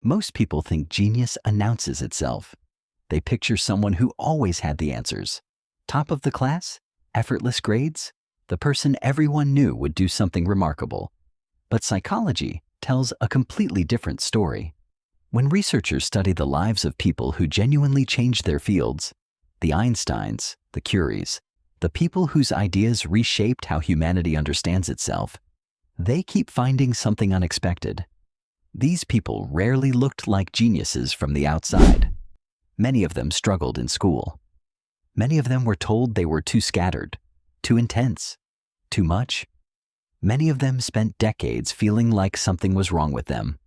Most people think genius announces itself. They picture someone who always had the answers. Top of the class, effortless grades, the person everyone knew would do something remarkable. But psychology tells a completely different story. When researchers study the lives of people who genuinely changed their fields, the Einsteins, the Curies, the people whose ideas reshaped how humanity understands itself, they keep finding something unexpected. These people rarely looked like geniuses from the outside. Many of them struggled in school. Many of them were told they were too scattered, too intense, too much. Many of them spent decades feeling like something was wrong with them.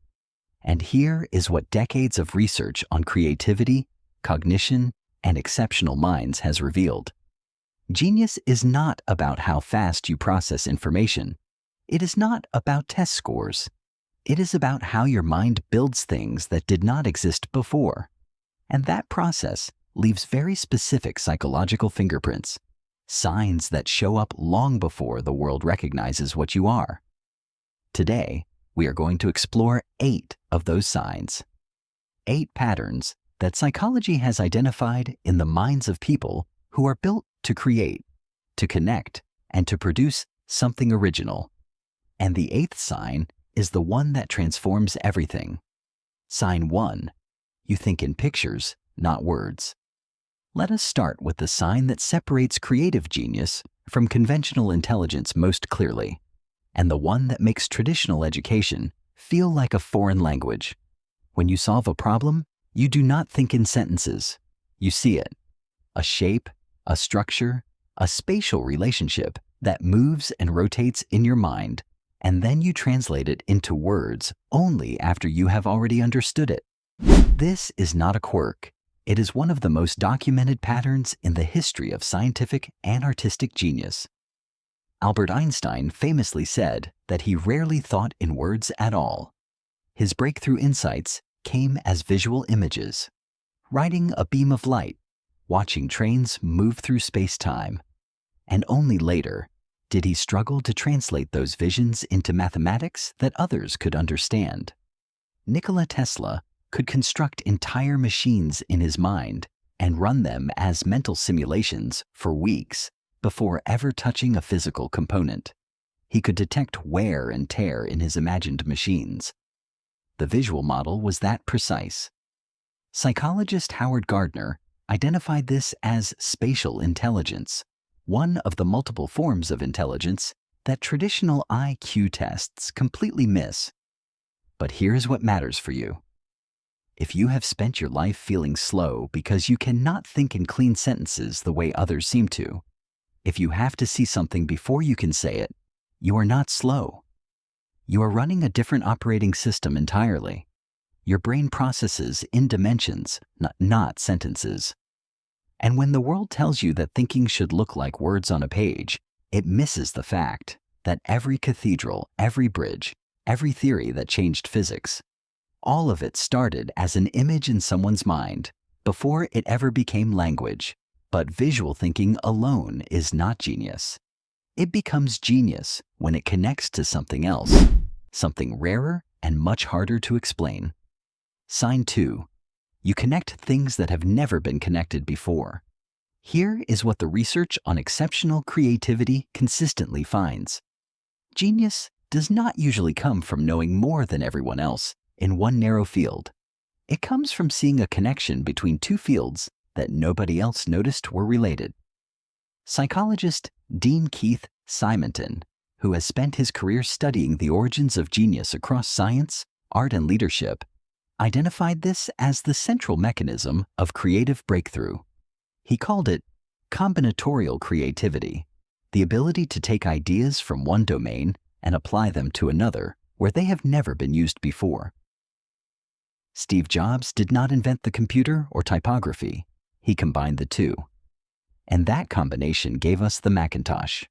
And here is what decades of research on creativity, cognition, and exceptional minds has revealed. Genius is not about how fast you process information. It is not about test scores. It is about how your mind builds things that did not exist before. And that process leaves very specific psychological fingerprints, signs that show up long before the world recognizes what you are. Today, we are going to explore 8 of those signs. 8 patterns that psychology has identified in the minds of people who are built to create, to connect, and to produce something original. And the 8th sign is the one that transforms everything. Sign 1. You think in pictures, not words. Let us start with the sign that separates creative genius from conventional intelligence most clearly, and the one that makes traditional education feel like a foreign language. When you solve a problem, you do not think in sentences. You see it. A shape, a structure, a spatial relationship that moves and rotates in your mind, and then you translate it into words only after you have already understood it. This is not a quirk. It is one of the most documented patterns in the history of scientific and artistic genius. Albert Einstein famously said that he rarely thought in words at all. His breakthrough insights came as visual images, riding a beam of light, watching trains move through space-time, and only later did he struggle to translate those visions into mathematics that others could understand. Nikola Tesla could construct entire machines in his mind and run them as mental simulations for weeks before ever touching a physical component. He could detect wear and tear in his imagined machines. The visual model was that precise. Psychologist Howard Gardner identified this as spatial intelligence, one of the multiple forms of intelligence that traditional IQ tests completely miss. But here's what matters for you. If you have spent your life feeling slow because you cannot think in clean sentences the way others seem to, if you have to see something before you can say it, you are not slow. You are running a different operating system entirely. Your brain processes in dimensions, not sentences. And when the world tells you that thinking should look like words on a page, it misses the fact that every cathedral, every bridge, every theory that changed physics, all of it started as an image in someone's mind before it ever became language. But visual thinking alone is not genius. It becomes genius when it connects to something else, something rarer and much harder to explain. Sign 2. You connect things that have never been connected before. Here is what the research on exceptional creativity consistently finds. Genius does not usually come from knowing more than everyone else in one narrow field. It comes from seeing a connection between 2 fields that nobody else noticed were related. Psychologist Dean Keith Simonton, who has spent his career studying the origins of genius across science, art, and leadership, identified this as the central mechanism of creative breakthrough. He called it combinatorial creativity, the ability to take ideas from one domain and apply them to another where they have never been used before. Steve Jobs did not invent the computer or typography. He combined the 2. And that combination gave us the Macintosh.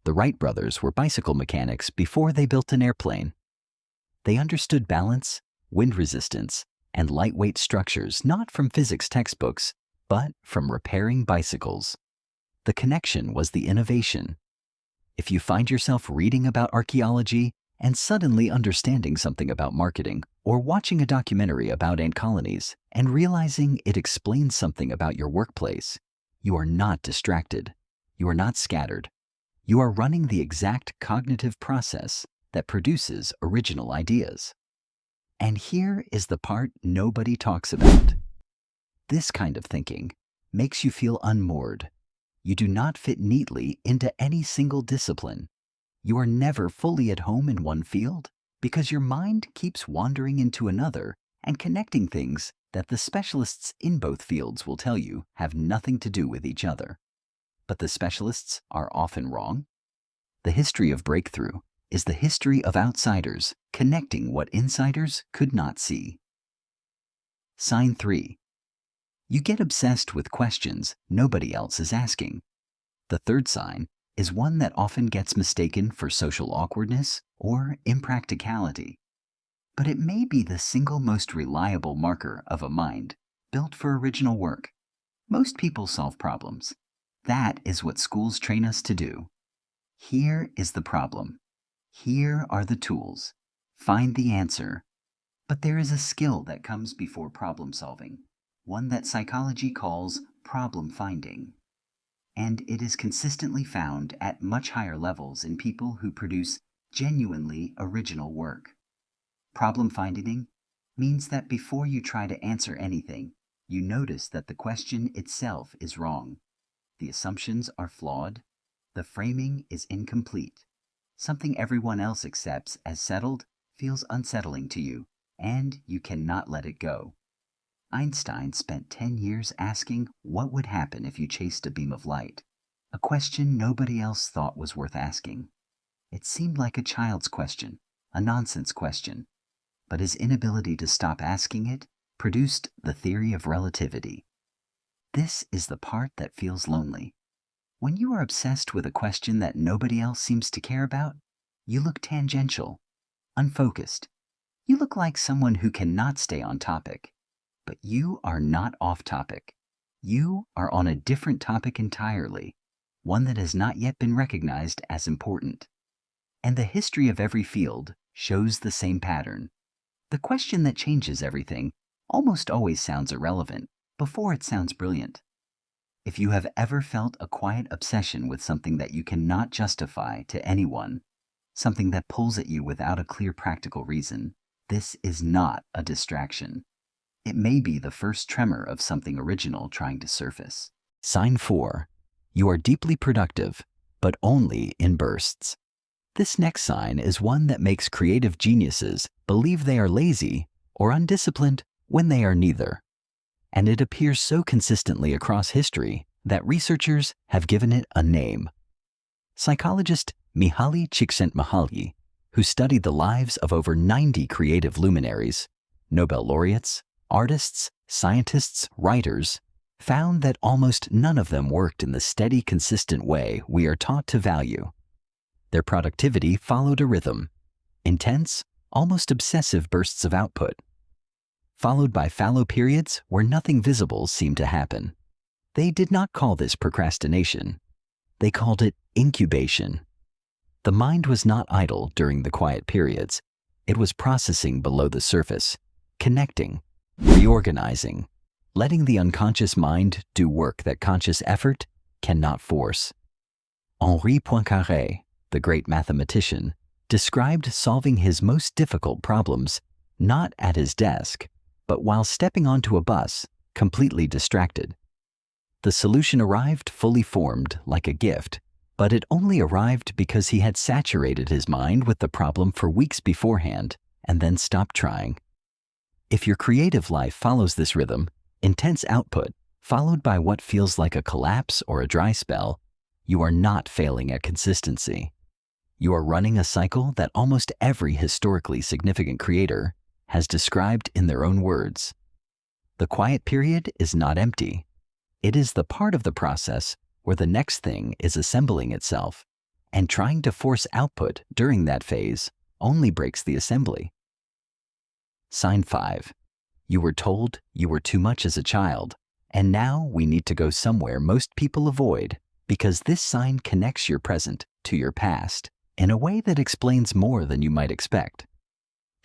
The Wright brothers were bicycle mechanics before they built an airplane. They understood balance, wind resistance, and lightweight structures not from physics textbooks, but from repairing bicycles. The connection was the innovation. If you find yourself reading about archaeology and suddenly understanding something about marketing, or watching a documentary about ant colonies and realizing it explains something about your workplace. You are not distracted. You are not scattered. You are running the exact cognitive process that produces original ideas. And here is the part nobody talks about. This kind of thinking makes you feel unmoored. You do not fit neatly into any single discipline. You are never fully at home in one field because your mind keeps wandering into another and connecting things that the specialists in both fields will tell you have nothing to do with each other. But the specialists are often wrong. The history of breakthrough is the history of outsiders connecting what insiders could not see. Sign 3. You get obsessed with questions nobody else is asking. The third sign is one that often gets mistaken for social awkwardness or impracticality. But it may be the single most reliable marker of a mind built for original work. Most people solve problems. That is what schools train us to do. Here is the problem. Here are the tools. Find the answer. But there is a skill that comes before problem solving, one that psychology calls problem finding. And it is consistently found at much higher levels in people who produce genuinely original work. Problem finding means that before you try to answer anything, you notice that the question itself is wrong. The assumptions are flawed. The framing is incomplete. Something everyone else accepts as settled feels unsettling to you, and you cannot let it go. Einstein spent 10 years asking what would happen if you chased a beam of light, a question nobody else thought was worth asking. It seemed like a child's question, a nonsense question, but his inability to stop asking it produced the theory of relativity. This is the part that feels lonely. When you are obsessed with a question that nobody else seems to care about, you look tangential, unfocused. You look like someone who cannot stay on topic. But you are not off topic. You are on a different topic entirely, one that has not yet been recognized as important. And the history of every field shows the same pattern. The question that changes everything almost always sounds irrelevant before it sounds brilliant. If you have ever felt a quiet obsession with something that you cannot justify to anyone, something that pulls at you without a clear practical reason, this is not a distraction. It may be the first tremor of something original trying to surface. Sign 4. You are deeply productive, but only in bursts. This next sign is one that makes creative geniuses believe they are lazy or undisciplined when they are neither. And it appears so consistently across history that researchers have given it a name. Psychologist Mihaly Csikszentmihalyi, who studied the lives of over 90 creative luminaries, Nobel laureates, artists, scientists, writers, found that almost none of them worked in the steady, consistent way we are taught to value. Their productivity followed a rhythm, intense, almost obsessive bursts of output, followed by fallow periods where nothing visible seemed to happen. They did not call this procrastination. They called it incubation. The mind was not idle during the quiet periods. It was processing below the surface, connecting, reorganizing, letting the unconscious mind do work that conscious effort cannot force. Henri Poincaré, the great mathematician, described solving his most difficult problems not at his desk, but while stepping onto a bus, completely distracted. The solution arrived fully formed like a gift, but it only arrived because he had saturated his mind with the problem for weeks beforehand and then stopped trying. If your creative life follows this rhythm, intense output, followed by what feels like a collapse or a dry spell, you are not failing at consistency. You are running a cycle that almost every historically significant creator has described in their own words. The quiet period is not empty. It is the part of the process where the next thing is assembling itself, and trying to force output during that phase only breaks the assembly. Sign 5. You were told you were too much as a child, and now we need to go somewhere most people avoid because this sign connects your present to your past. in a way that explains more than you might expect.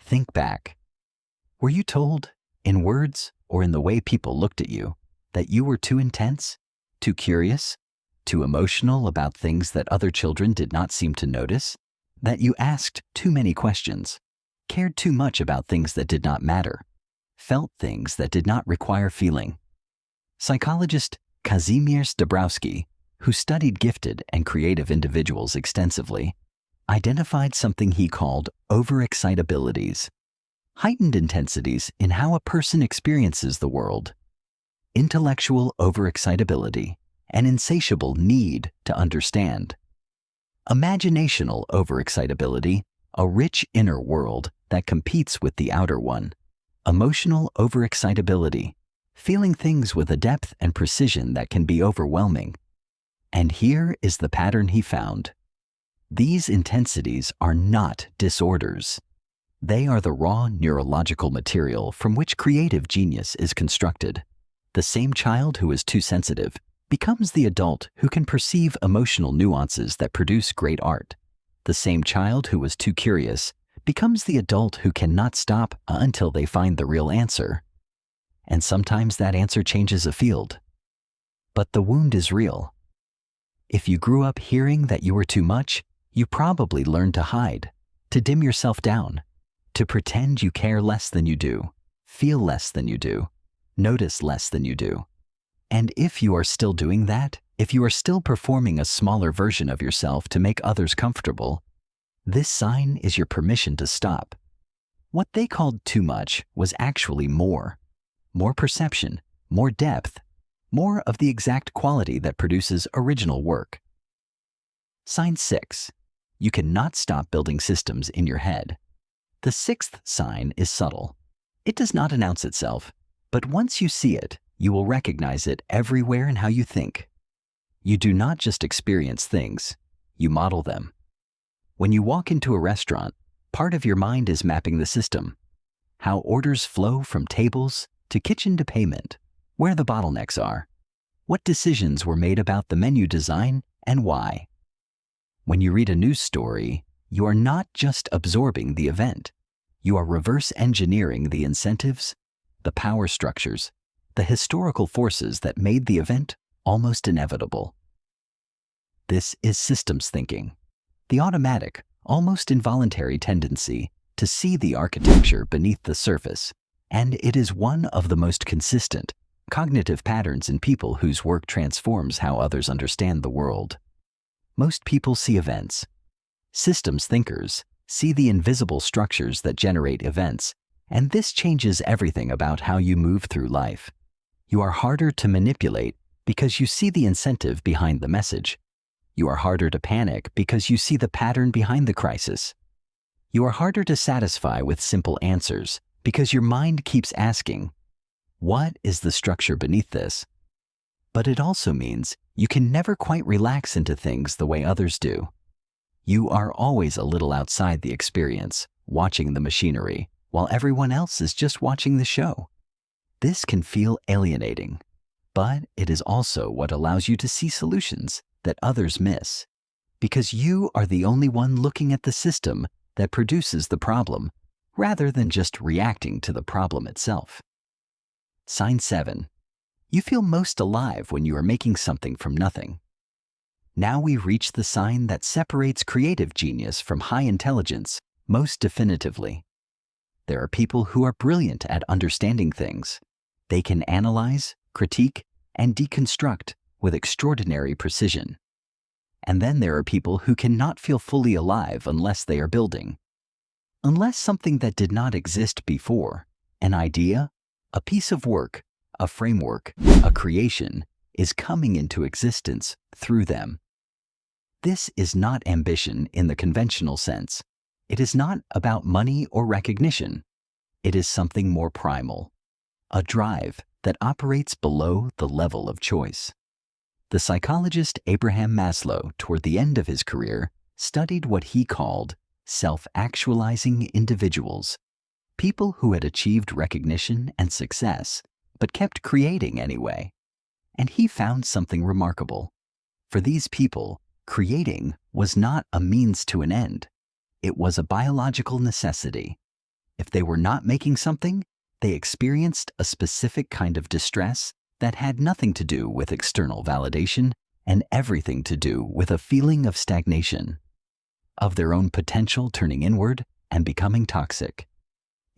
Think back. Were you told, in words or in the way people looked at you, that you were too intense, too curious, too emotional about things that other children did not seem to notice? That you asked too many questions, cared too much about things that did not matter, felt things that did not require feeling? Psychologist Kazimierz Dabrowski, who studied gifted and creative individuals extensively, identified something he called overexcitabilities, heightened intensities in how a person experiences the world. Intellectual overexcitability, an insatiable need to understand. Imaginational overexcitability, a rich inner world that competes with the outer one. Emotional overexcitability, feeling things with a depth and precision that can be overwhelming. And here is the pattern he found. These intensities are not disorders. They are the raw neurological material from which creative genius is constructed. The same child who is too sensitive becomes the adult who can perceive emotional nuances that produce great art. The same child who was too curious becomes the adult who cannot stop until they find the real answer. And sometimes that answer changes a field. But the wound is real. If you grew up hearing that you were too much, you probably learned to hide, to dim yourself down, to pretend you care less than you do, feel less than you do, notice less than you do. And if you are still doing that, if you are still performing a smaller version of yourself to make others comfortable, this sign is your permission to stop. What they called too much was actually more perception, more depth, more of the exact quality that produces original work. Sign 6. You cannot stop building systems in your head. The 6th sign is subtle. It does not announce itself, but once you see it, you will recognize it everywhere in how you think. You do not just experience things, you model them. When you walk into a restaurant, part of your mind is mapping the system, how orders flow from tables to kitchen to payment, where the bottlenecks are, what decisions were made about the menu design and why. When you read a news story, you are not just absorbing the event. You are reverse engineering the incentives, the power structures, the historical forces that made the event almost inevitable. This is systems thinking, the automatic, almost involuntary tendency to see the architecture beneath the surface, and it is one of the most consistent cognitive patterns in people whose work transforms how others understand the world. Most people see events. Systems thinkers see the invisible structures that generate events, and this changes everything about how you move through life. You are harder to manipulate because you see the incentive behind the message. You are harder to panic because you see the pattern behind the crisis. You are harder to satisfy with simple answers because your mind keeps asking, what is the structure beneath this? But it also means you can never quite relax into things the way others do. You are always a little outside the experience, watching the machinery, while everyone else is just watching the show. This can feel alienating, but it is also what allows you to see solutions that others miss, because you are the only one looking at the system that produces the problem, rather than just reacting to the problem itself. Sign 7. You feel most alive when you are making something from nothing. Now we reach the sign that separates creative genius from high intelligence most definitively. There are people who are brilliant at understanding things. They can analyze, critique, and deconstruct with extraordinary precision. And then there are people who cannot feel fully alive unless they are building. Unless something that did not exist before, an idea, a piece of work, a framework, a creation, is coming into existence through them. This is not ambition in the conventional sense. It is not about money or recognition. It is something more primal, a drive that operates below the level of choice. The psychologist Abraham Maslow, toward the end of his career, studied what he called self-actualizing individuals, people who had achieved recognition and success, but kept creating anyway. And he found something remarkable. For these people, Creating was not a means to an end. It was a biological necessity. If they were not making something, they experienced a specific kind of distress that had nothing to do with external validation and everything to do with a feeling of stagnation, of their own potential turning inward and becoming toxic.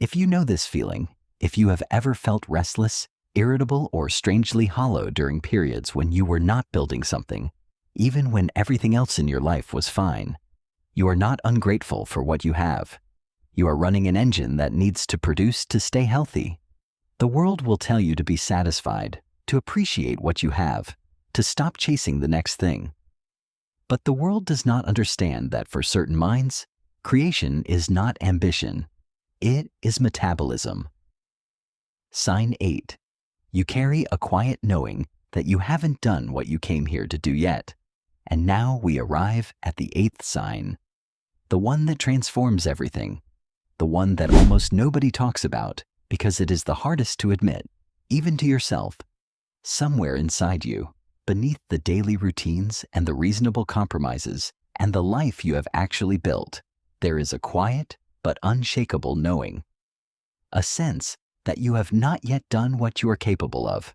If you know this feeling, if you have ever felt restless, irritable, or strangely hollow during periods when you were not building something, even when everything else in your life was fine, you are not ungrateful for what you have. You are running an engine that needs to produce to stay healthy. The world will tell you to be satisfied, to appreciate what you have, to stop chasing the next thing. But the world does not understand that for certain minds, creation is not ambition. It is metabolism. Sign 8. You carry a quiet knowing that you haven't done what you came here to do yet. And now we arrive at the 8th sign, the one that transforms everything, the one that almost nobody talks about because it is the hardest to admit, even to yourself. Somewhere inside you, beneath the daily routines and the reasonable compromises and the life you have actually built, there is a quiet but unshakable knowing, a sense that you have not yet done what you are capable of,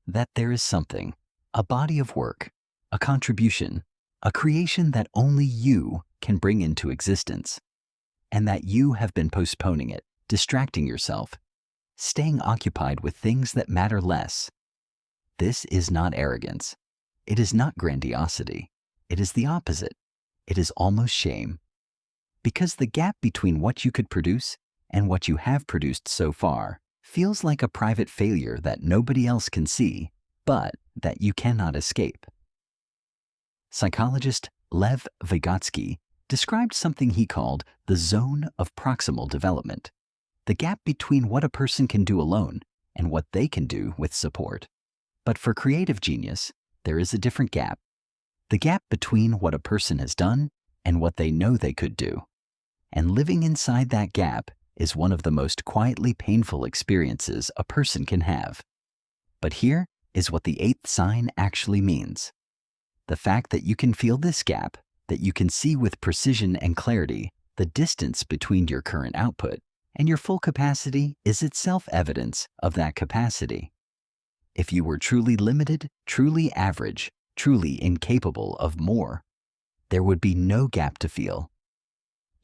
that there is something, a body of work, a contribution, a creation that only you can bring into existence, and that you have been postponing it, distracting yourself, staying occupied with things that matter less. This is not arrogance. It is not grandiosity. It is the opposite. It is almost shame. Because the gap between what you could produce and what you have produced so far feels like a private failure that nobody else can see, but that you cannot escape. Psychologist Lev Vygotsky described something he called the zone of proximal development, the gap between what a person can do alone and what they can do with support. But for creative genius, there is a different gap, the gap between what a person has done and what they know they could do. And living inside that gap is one of the most quietly painful experiences a person can have. But here is what the 8th sign actually means. The fact that you can feel this gap, that you can see with precision and clarity the distance between your current output and your full capacity is itself evidence of that capacity. If you were truly limited, truly average, truly incapable of more, there would be no gap to feel.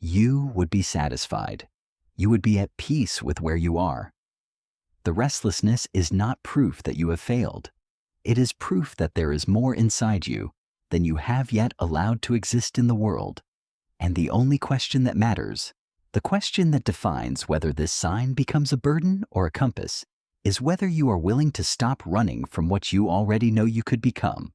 You would be satisfied. You would be at peace with where you are. The restlessness is not proof that you have failed. It is proof that there is more inside you than you have yet allowed to exist in the world. And the only question that matters, the question that defines whether this sign becomes a burden or a compass, is whether you are willing to stop running from what you already know you could become.